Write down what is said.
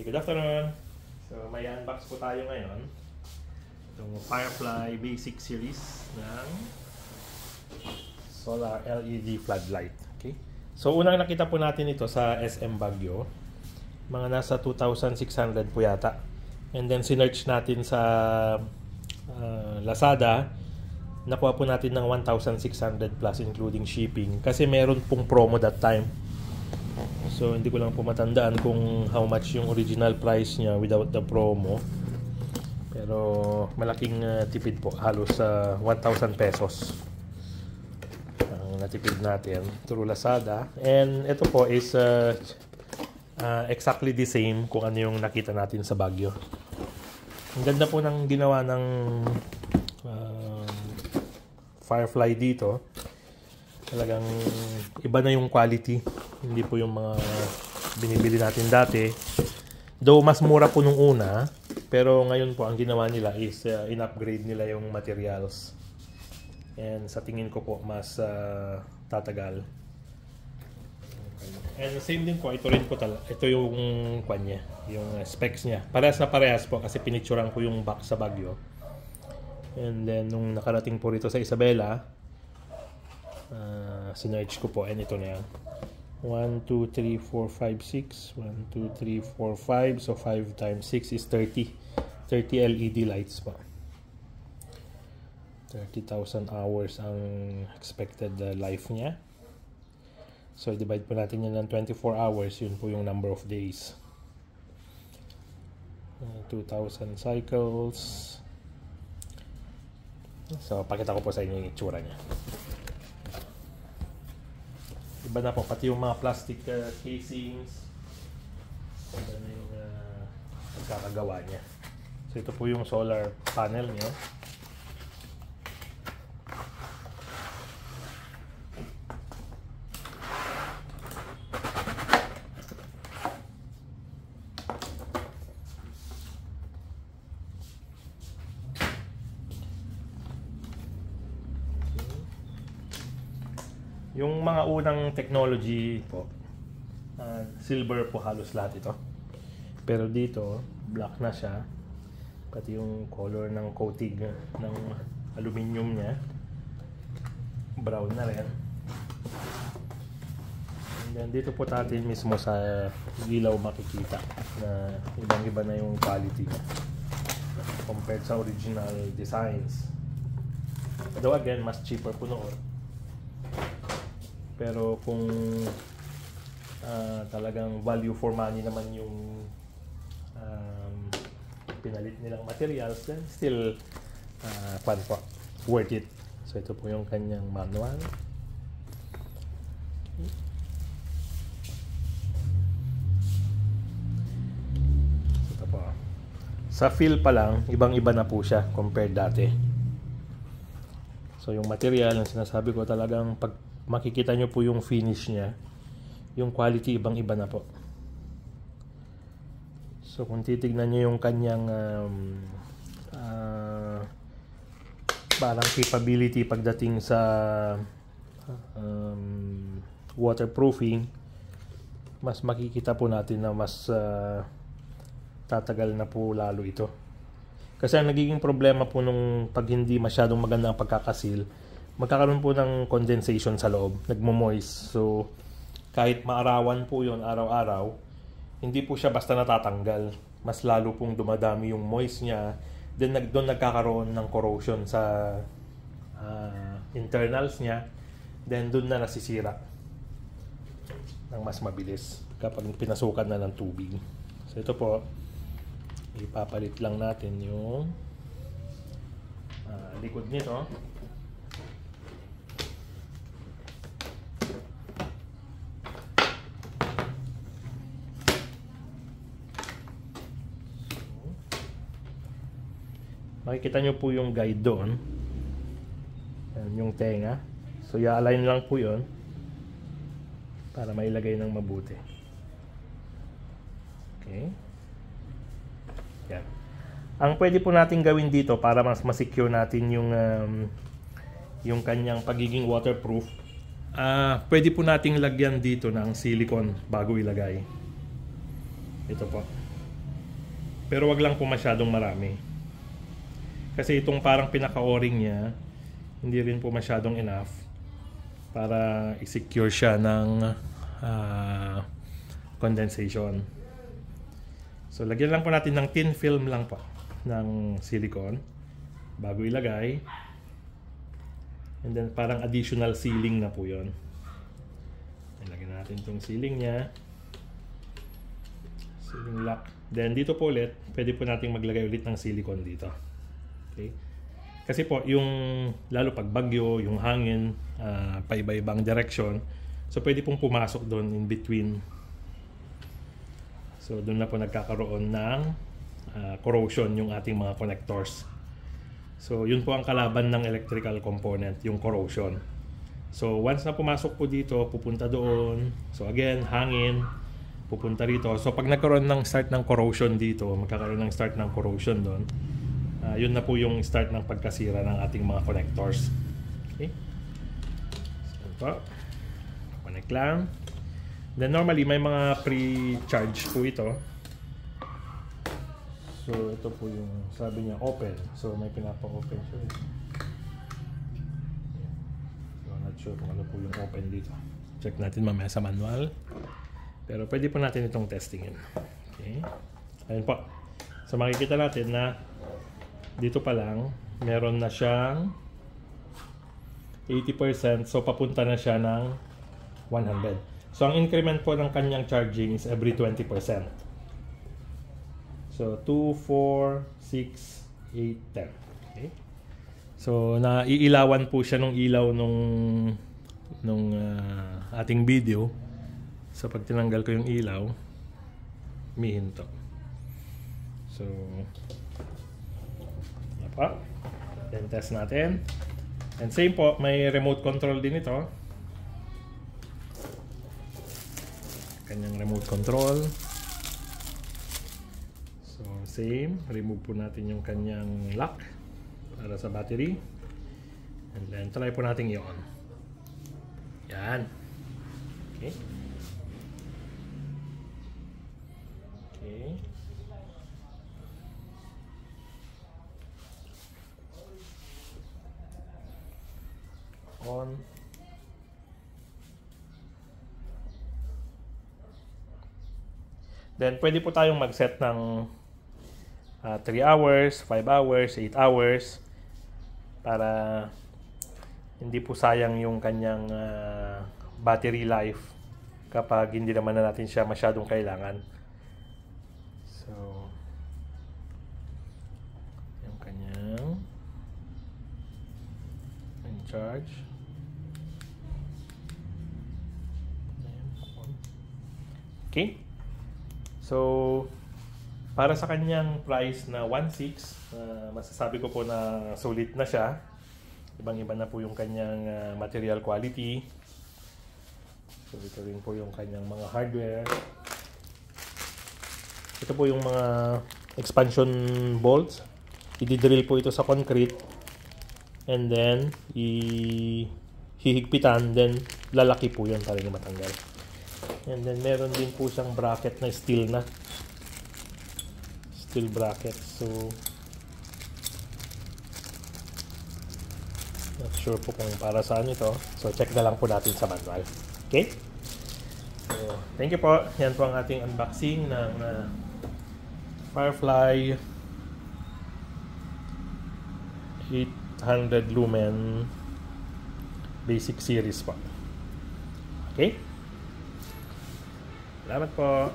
Good afternoon. So may unbox po tayo ngayon. Itong Firefly Basic Series ng Solar LED Floodlight. Okay. So unang nakita po natin ito sa SM Baguio. Mga nasa 2,600 po yata. And then sinearch natin sa Lazada. Nakuha po natin ng 1,600 plus including shipping. Kasi meron pong promo that time. So hindi ko lang po matandaan kung how much yung original price niya without the promo. Pero malaking tipid po, halos 1,000 pesos ang natipid natin through Lazada. And ito po is exactly the same kung ano yung nakita natin sa Baguio. Ang ganda po ng ginawa ng Firefly dito. Talagang iba na yung quality. Hindi po yung mga binibili natin dati. Though mas mura po nung una, pero ngayon po ang ginawa nila is in-upgrade nila yung materials. And sa tingin ko po mas tatagal. And same din po, ito rin po ito yung kanya, yung specs niya. Parehas na parehas po kasi pinicturean ko yung box sa Baguio. And then nung nakarating po rito sa Isabela, sinearch ko po, and ito na yan. 1, 2, 3, 4, 5, 6 1, 2, 3, 4, 5 so 5 times 6 is 30 LED lights pa. 30,000 hours ang expected life niya. So divide po natin yan ng 24 hours, yun po yung number of days. 2,000 cycles. So pakita ko po sa inyo yung itsura niya. Iba na po, pati yung mga plastic casings. Iba na yung pagkakagawa niya. So ito po yung solar panel niya. Yung mga unang technology po, silver po halos lahat ito. Pero dito, black na siya. Pati yung color ng coating ng aluminum niya, brown na rin. And then dito po natin mismo sa ilaw makikita na ibang-iba na yung quality niya compared sa original designs. Though again, mas cheaper po noon. Pero kung talagang value for money naman yung pinalit nilang materials, then still worth it. So ito po yung kanyang manual. Ito po. Sa feel pa lang, ibang-iba na po siya compared dati. So yung material, ang sinasabi ko talagang pag makikita nyo po yung finish niya, yung quality ibang-iba na po. So kung titignan nyo yung kanyang parang capability pagdating sa waterproofing, mas makikita po natin na mas tatagal na po lalo ito. Kasi ang nagiging problema po nung pag hindi masyadong maganda ang pagkakasil, magkakaroon po ng condensation sa loob, nagmo-moist. So, kahit maarawan po yon araw-araw, hindi po siya basta natatanggal. Mas lalo pong dumadami yung moist niya. Then, doon nagkakaroon ng corrosion sa internals niya. Then, doon na nasisira ng mas mabilis kapag pinasukan na ng tubig. So, ito po, ipapalit lang natin yung likod nito. Makikita nyo po yung guide doon. Yung tenga. So, i-align lang po yun para mailagay ng mabuti. Okay. Yan. Ang pwede po natin gawin dito para mas ma-secure natin yung kanyang pagiging waterproof, pwede po nating lagyan dito ng silicone bago ilagay. Ito po. Pero wag lang po masyadong marami. Kasi itong parang pinaka-o-ring niya, hindi rin po masyadong enough para i-secure siya ng condensation. So lagyan lang po natin ng thin film lang po ng silicone bago ilagay. And then parang additional sealing na po yun. Ilagyan natin itong sealing niya. Sealing lock. Then dito po ulit, pwede po natin maglagay ulit ng silicone dito. Okay? Kasi po, yung lalo pag bagyo, yung hangin, paiba-ibang direction, so pwede pong pumasok doon in between. So doon na po nagkakaroon ng corrosion yung ating mga connectors. So yun po ang kalaban ng electrical component, yung corrosion. So once na pumasok po dito, pupunta doon. So again, hangin, pupunta rito. So pag nagkaroon ng start ng corrosion dito, magkakaroon ng start ng corrosion doon. Yun na po yung start ng pagkasira ng ating mga connectors. Okay? So ito, connect lang. Then normally may mga pre-charge po ito. So ito po yung sabi niya open. So may pinapa-open siya. So not sure kung ano po yung open dito. Check natin mamaya sa manual. Pero pwede po natin itong testingin. Okay. Ayun po. So makikita natin na dito pa lang meron na siyang 80%. So papunta na siya ng 100. So ang increment po ng kanyang charging is every 20%. So 2, 4, 6, 8, 10. Okay. So naiilawan po siya ng ilaw nung ating video. So pag tinanggal ko yung ilaw, humihinto. So pa. Then test natin. And same po, may remote control din ito. Kanyang remote control. So same, remove po natin yung kanyang lock para sa battery. And then try po natin i-on. Yan. Okay. Okay. On. Then pwede po tayong mag-set ng 3 hours, 5 hours, 8 hours para hindi po sayang yung kanyang battery life kapag hindi naman na natin siya masyadong kailangan. So yung kanyang charge. Okay. So para sa kanyang price na 1.6, masasabi ko po na sulit na siya. Ibang-iba na po yung kanyang material quality. So ito rin po yung kanyang mga hardware. Ito po yung mga expansion bolts. I-drill po ito sa concrete. And then hihigpitan, then lalaki po yun para hindi matanggal. And then meron din po siyang bracket na steel bracket. So not sure po kung para saan ito. So check na lang po natin sa manual. Okay? So thank you po. Yan po ang ating unboxing ng Firefly 800 lumen basic series po. Okay? Salamat po.